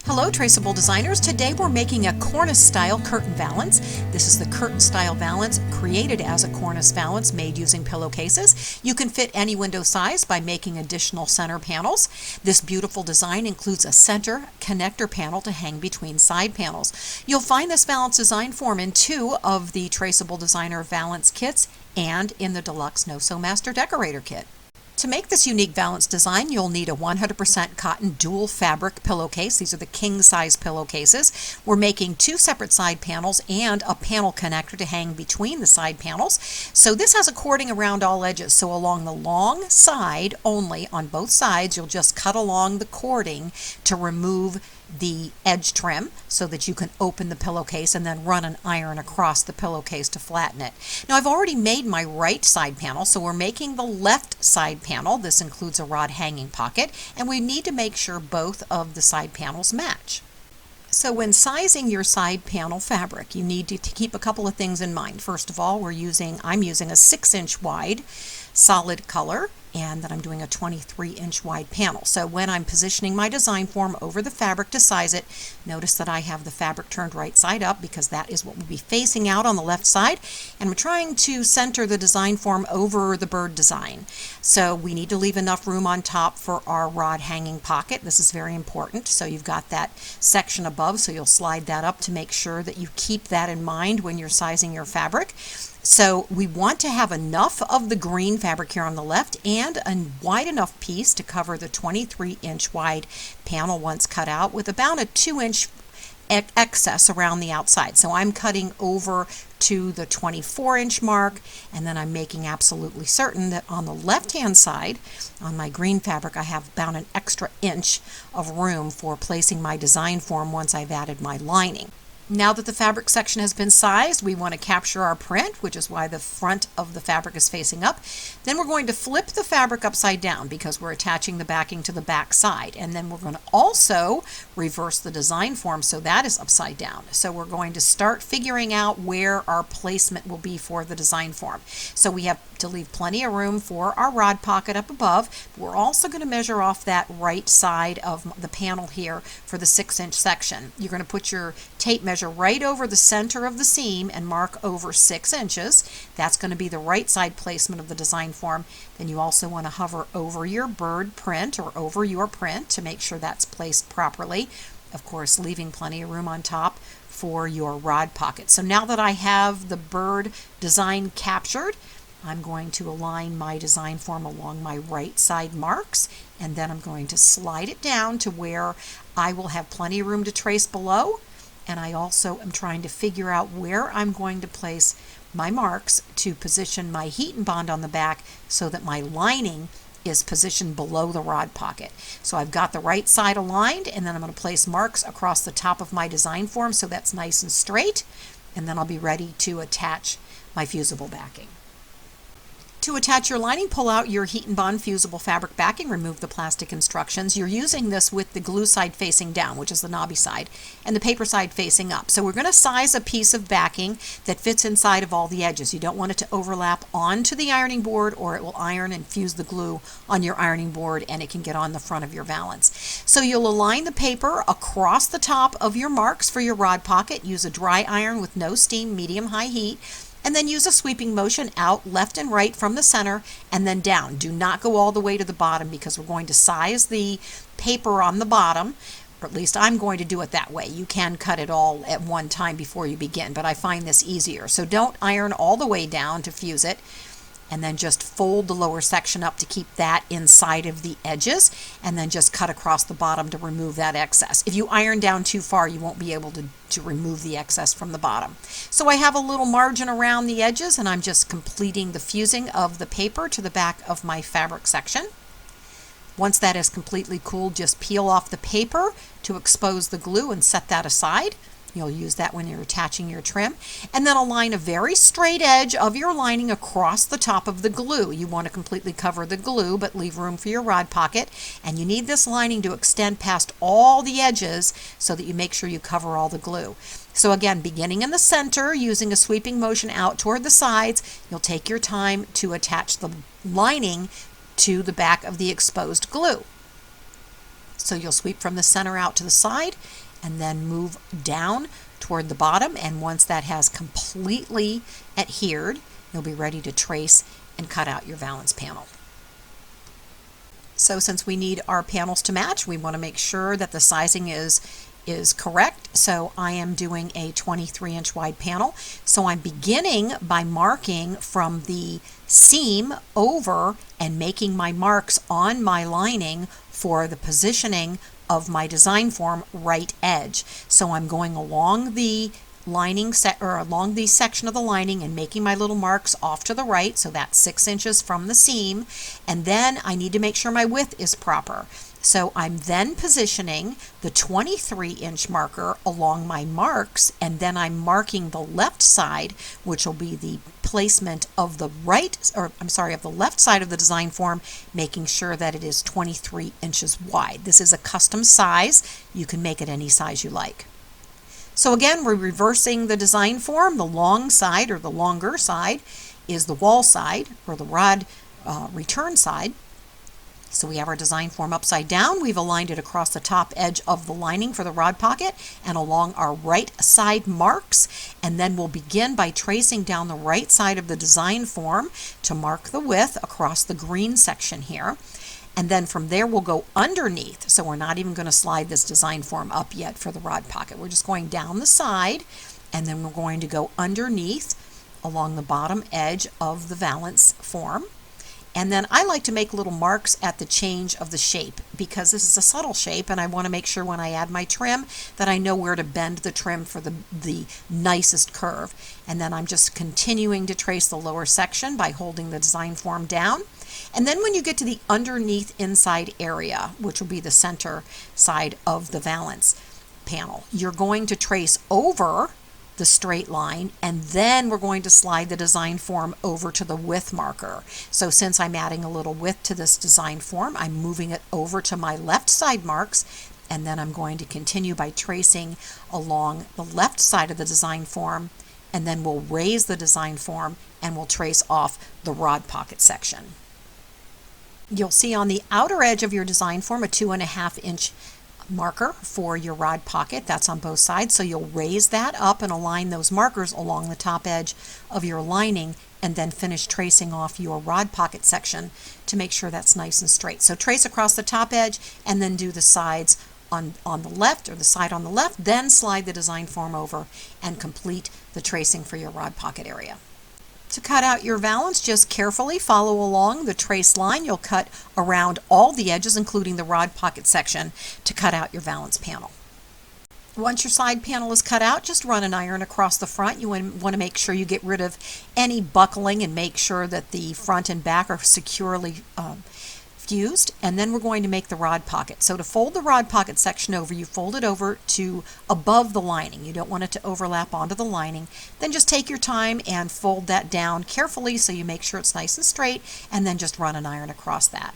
Hello Traceable Designers. Today we're making a cornice-style curtain valance. This is the curtain-style valance created as a cornice valance made using pillowcases. You can fit any window size by making additional center panels. This beautiful design includes a center connector panel to hang between side panels. You'll find this valance design form in 2 of the Traceable Designer valance kits and in the Deluxe No Sew Master Decorator kit. To make this unique valance design, you'll need a 100% cotton dual fabric pillowcase. These are the king size pillowcases. We're making 2 separate side panels and a panel connector to hang between the side panels. So this has a cording around all edges. So along the long side only, on both sides, you'll just cut along the cording to remove the edge trim so that you can open the pillowcase and then run an iron across the pillowcase to flatten it. Now I've already made my right side panel, so we're making the left side panel. This includes a rod hanging pocket, and we need to make sure both of the side panels match. So when sizing your side panel fabric, you need to keep a couple of things in mind. First of all, I'm using a 6-inch wide solid color, and then I'm doing a 23-inch wide panel. So when I'm positioning my design form over the fabric to size it, notice that I have the fabric turned right side up because that is what will be facing out on the left side, and I'm trying to center the design form over the bird design. So we need to leave enough room on top for our rod hanging pocket. This is very important. So you've got that section above, so you'll slide that up to make sure that you keep that in mind when you're sizing your fabric. So we want to have enough of the green fabric here on the left and a wide enough piece to cover the 23-inch wide panel once cut out, with about a 2-inch excess around the outside. So I'm cutting over to the 24-inch mark, and then I'm making absolutely certain that on the left-hand side, on my green fabric, I have about an extra inch of room for placing my design form once I've added my lining. Now that the fabric section has been sized, we want to capture our print, which is why the front of the fabric is facing up. Then we're going to flip the fabric upside down because we're attaching the backing to the back side. And then we're going to also reverse the design form so that is upside down. So we're going to start figuring out where our placement will be for the design form. So we have to leave plenty of room for our rod pocket up above. We're also going to measure off that right side of the panel here for the 6-inch section. You're going to put your tape measure right over the center of the seam and mark over 6 inches. That's going to be the right side placement of the design form. Then you also want to hover over your bird print or over your print to make sure that's placed properly. Of course, leaving plenty of room on top for your rod pocket. So now that I have the bird design captured, I'm going to align my design form along my right side marks, and then I'm going to slide it down to where I will have plenty of room to trace below. And I also am trying to figure out where I'm going to place my marks to position my heat and bond on the back so that my lining is positioned below the rod pocket. So I've got the right side aligned, and then I'm going to place marks across the top of my design form so that's nice and straight, and then I'll be ready to attach my fusible backing. To attach your lining, pull out your heat and bond fusible fabric backing, remove the plastic instructions. You're using this with the glue side facing down, which is the knobby side, and the paper side facing up. So we're going to size a piece of backing that fits inside of all the edges. You don't want it to overlap onto the ironing board, or it will iron and fuse the glue on your ironing board and it can get on the front of your valance. So you'll align the paper across the top of your marks for your rod pocket. Use a dry iron with no steam, medium-high heat. And then use a sweeping motion out left and right from the center and then down. Do not go all the way to the bottom because we're going to size the paper on the bottom, or at least I'm going to do it that way. You can cut it all at one time before you begin, but I find this easier. So don't iron all the way down to fuse it, and then just fold the lower section up to keep that inside of the edges, and then just cut across the bottom to remove that excess. If you iron down too far, you won't be able to remove the excess from the bottom. So I have a little margin around the edges, and I'm just completing the fusing of the paper to the back of my fabric section. Once that is completely cooled, just peel off the paper to expose the glue and set that aside. You'll use that when you're attaching your trim. And then align a very straight edge of your lining across the top of the glue. You want to completely cover the glue, but leave room for your rod pocket. And you need this lining to extend past all the edges so that you make sure you cover all the glue. So again, beginning in the center, using a sweeping motion out toward the sides, you'll take your time to attach the lining to the back of the exposed glue. So you'll sweep from the center out to the side and then move down toward the bottom, and once that has completely adhered, you'll be ready to trace and cut out your valance panel. So since we need our panels to match, we want to make sure that the sizing is correct. So I am doing a 23-inch wide panel. So I'm beginning by marking from the seam over and making my marks on my lining for the positioning of my design form right edge. So I'm going along the lining along the section of the lining and making my little marks off to the right, so that's 6 inches from the seam, and then I need to make sure my width is proper. So I'm then positioning the 23-inch marker along my marks, and then I'm marking the left side, which will be the placement of the of the left side of the design form, making sure that it is 23 inches wide. This is a custom size. You can make it any size you like. So again, we're reversing the design form. The long side, or the longer side, is the wall side, or the rod return side. So we have our design form upside down. We've aligned it across the top edge of the lining for the rod pocket and along our right side marks. And then we'll begin by tracing down the right side of the design form to mark the width across the green section here. And then from there we'll go underneath. So we're not even going to slide this design form up yet for the rod pocket. We're just going down the side, and then we're going to go underneath along the bottom edge of the valance form. And then I like to make little marks at the change of the shape, because this is a subtle shape and I want to make sure when I add my trim that I know where to bend the trim for the nicest curve. And then I'm just continuing to trace the lower section by holding the design form down. And then when you get to the underneath inside area, which will be the center side of the valance panel, you're going to trace over the straight line, and then we're going to slide the design form over to the width marker. So since I'm adding a little width to this design form, I'm moving it over to my left side marks, and then I'm going to continue by tracing along the left side of the design form, and then we'll raise the design form and we'll trace off the rod pocket section. You'll see on the outer edge of your design form a 2.5-inch marker for your rod pocket. That's on both sides, so you'll raise that up and align those markers along the top edge of your lining, and then finish tracing off your rod pocket section to make sure that's nice and straight. So trace across the top edge and then do the sides on the left, or the side on the left, then slide the design form over and complete the tracing for your rod pocket area. To cut out your valance, just carefully follow along the trace line. You'll cut around all the edges, including the rod pocket section, to cut out your valance panel. Once your side panel is cut out, just run an iron across the front. You want to make sure you get rid of any buckling and make sure that the front and back are securely fused, and then we're going to make the rod pocket. So to fold the rod pocket section over, you fold it over to above the lining. You don't want it to overlap onto the lining. Then just take your time and fold that down carefully so you make sure it's nice and straight, and then just run an iron across that.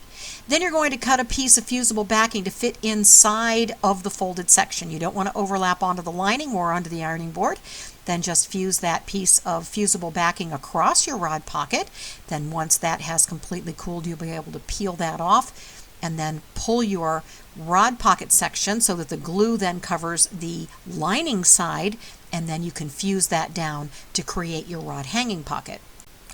Then you're going to cut a piece of fusible backing to fit inside of the folded section. You don't want to overlap onto the lining or onto the ironing board. Then just fuse that piece of fusible backing across your rod pocket. Then once that has completely cooled, you'll be able to peel that off and then pull your rod pocket section so that the glue then covers the lining side, and then you can fuse that down to create your rod hanging pocket.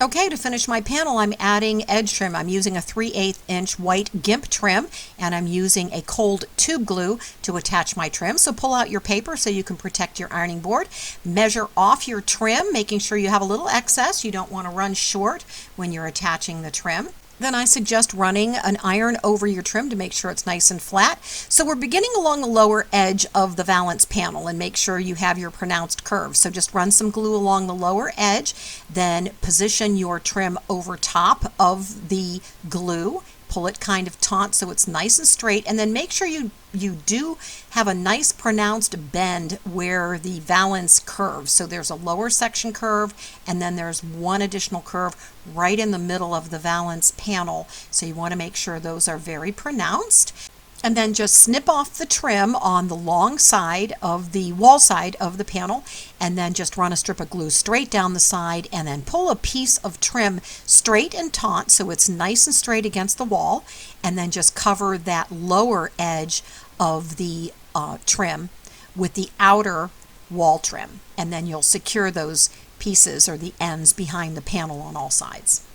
Okay, to finish my panel, I'm adding edge trim. I'm using a 3/8-inch white GIMP trim, and I'm using a cold tube glue to attach my trim. So pull out your paper so you can protect your ironing board. Measure off your trim, making sure you have a little excess. You don't want to run short when you're attaching the trim. Then I suggest running an iron over your trim to make sure it's nice and flat. So we're beginning along the lower edge of the valance panel, and make sure you have your pronounced curves. So just run some glue along the lower edge, then position your trim over top of the glue. Pull it kind of taut so it's nice and straight, and then make sure you do have a nice pronounced bend where the valance curves. So there's a lower section curve, and then there's one additional curve right in the middle of the valance panel. So you want to make sure those are very pronounced. And then just snip off the trim on the long side of the wall side of the panel, and then just run a strip of glue straight down the side, and then pull a piece of trim straight and taut so it's nice and straight against the wall, and then just cover that lower edge of the trim with the outer wall trim, and then you'll secure those pieces or the ends behind the panel on all sides.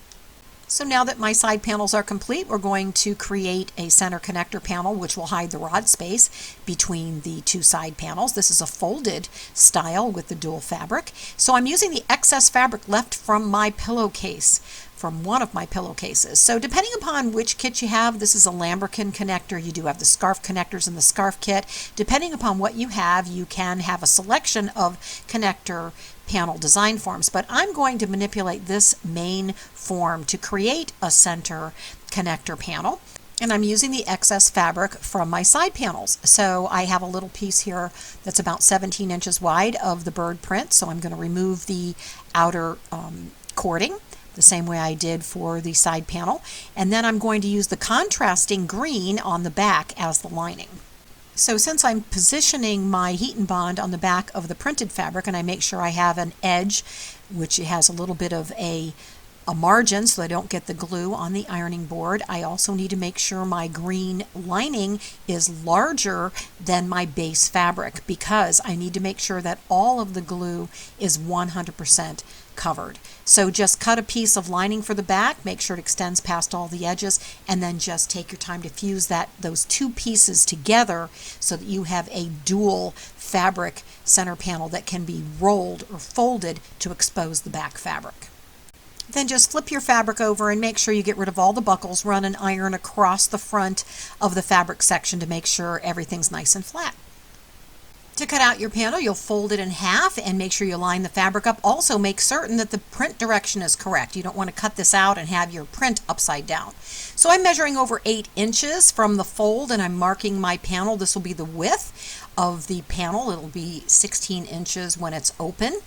So now that my side panels are complete, we're going to create a center connector panel which will hide the rod space between the two side panels. This is a folded style with the dual fabric. So I'm using the excess fabric left from my pillowcase, from one of my pillowcases. So depending upon which kit you have, this is a lambrequin connector. You do have the scarf connectors in the scarf kit. Depending upon what you can have a selection of connector panel design forms, but I'm going to manipulate this main form to create a center connector panel, and I'm using the excess fabric from my side panels. So I have a little piece here that's about 17 inches wide of the bird print, so I'm going to remove the outer cording the same way I did for the side panel, and then I'm going to use the contrasting green on the back as the lining. So since I'm positioning my heat and bond on the back of the printed fabric, and I make sure I have an edge which has a little bit of a margin so I don't get the glue on the ironing board, I also need to make sure my green lining is larger than my base fabric, because I need to make sure that all of the glue is 100% covered. So just cut a piece of lining for the back, make sure it extends past all the edges, and then just take your time to fuse those two pieces together so that you have a dual fabric center panel that can be rolled or folded to expose the back fabric. Then just flip your fabric over and make sure you get rid of all the buckles. Run an iron across the front of the fabric section to make sure everything's nice and flat. To cut out your panel, you'll fold it in half and make sure you line the fabric up. Also make certain that the print direction is correct. You don't want to cut this out and have your print upside down. So I'm measuring over 8 inches from the fold, and I'm marking my panel. This will be the width of the panel. It'll be 16 inches when it's open.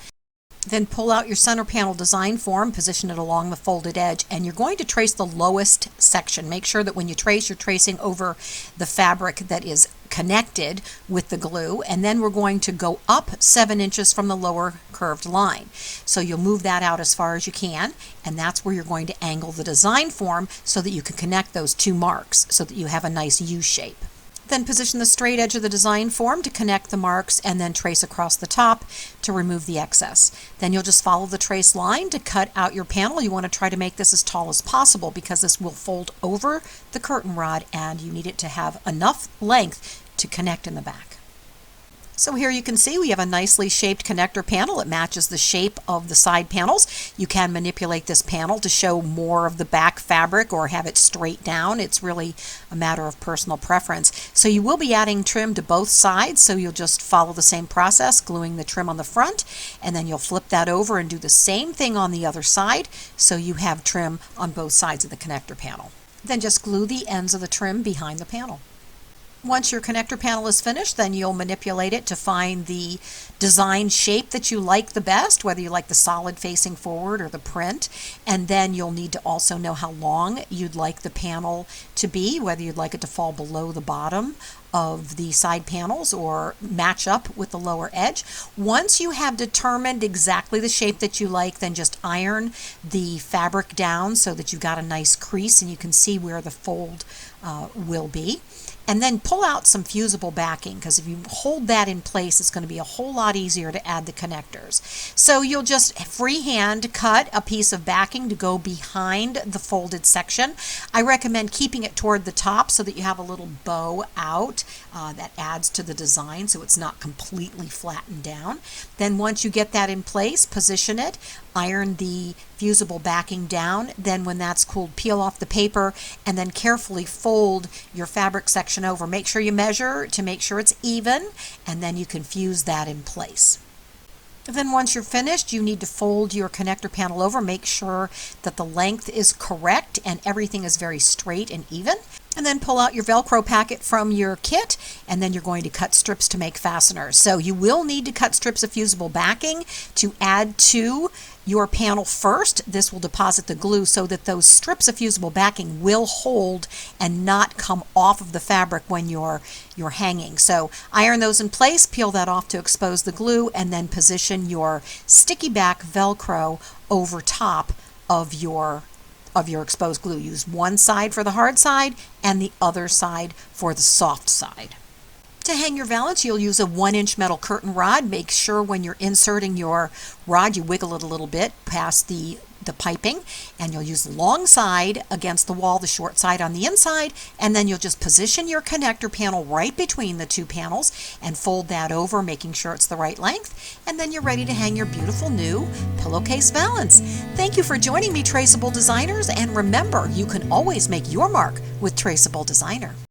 Then pull out your center panel design form, position it along the folded edge, and you're going to trace the lowest section. Make sure that when you trace, you're tracing over the fabric that is connected with the glue, and then we're going to go up 7 inches from the lower curved line. So you'll move that out as far as you can, and that's where you're going to angle the design form so that you can connect those two marks so that you have a nice U shape. Then position the straight edge of the design form to connect the marks, and then trace across the top to remove the excess. Then you'll just follow the trace line to cut out your panel. You want to try to make this as tall as possible because this will fold over the curtain rod, and you need it to have enough length to connect in the back. So here you can see we have a nicely shaped connector panel. It matches the shape of the side panels. You can manipulate this panel to show more of the back fabric or have it straight down. It's really a matter of personal preference. So you will be adding trim to both sides, so you'll just follow the same process, gluing the trim on the front, and then you'll flip that over and do the same thing on the other side so you have trim on both sides of the connector panel. Then just glue the ends of the trim behind the panel. Once your connector panel is finished, then you'll manipulate it to find the design shape that you like the best, whether you like the solid facing forward or the print. And then you'll need to also know how long you'd like the panel to be, whether you'd like it to fall below the bottom of the side panels or match up with the lower edge. Once you have determined exactly the shape that you like, then just iron the fabric down so that you've got a nice crease and you can see where the fold will be. And then pull out some fusible backing, because if you hold that in place, it's going to be a whole lot easier to add the connectors. So you'll just freehand cut a piece of backing to go behind the folded section. I recommend keeping it toward the top so that you have a little bow out that adds to the design so it's not completely flattened down. Then once you get that in place, position it, iron the fusible backing down. Then when that's cooled, peel off the paper and then carefully fold your fabric section over. Make sure you measure to make sure it's even, and then you can fuse that in place. Then once you're finished, you need to fold your connector panel over. Make sure that the length is correct and everything is very straight and even. And then pull out your Velcro packet from your kit, and then you're going to cut strips to make fasteners. So you will need to cut strips of fusible backing to add to your panel first. This will deposit the glue so that those strips of fusible backing will hold and not come off of the fabric when you're hanging. So iron those in place, peel that off to expose the glue, and then position your sticky back Velcro over top of your exposed glue. Use one side for the hard side and the other side for the soft side. To hang your valance, you'll use a 1-inch metal curtain rod. Make sure when you're inserting your rod, you wiggle it a little bit past the piping, and you'll use the long side against the wall, the short side on the inside, and then you'll just position your connector panel right between the two panels and fold that over, making sure it's the right length, and then you're ready to hang your beautiful new pillowcase valance. Thank you for joining me, Traceable Designers, and remember, you can always make your mark with Traceable Designer.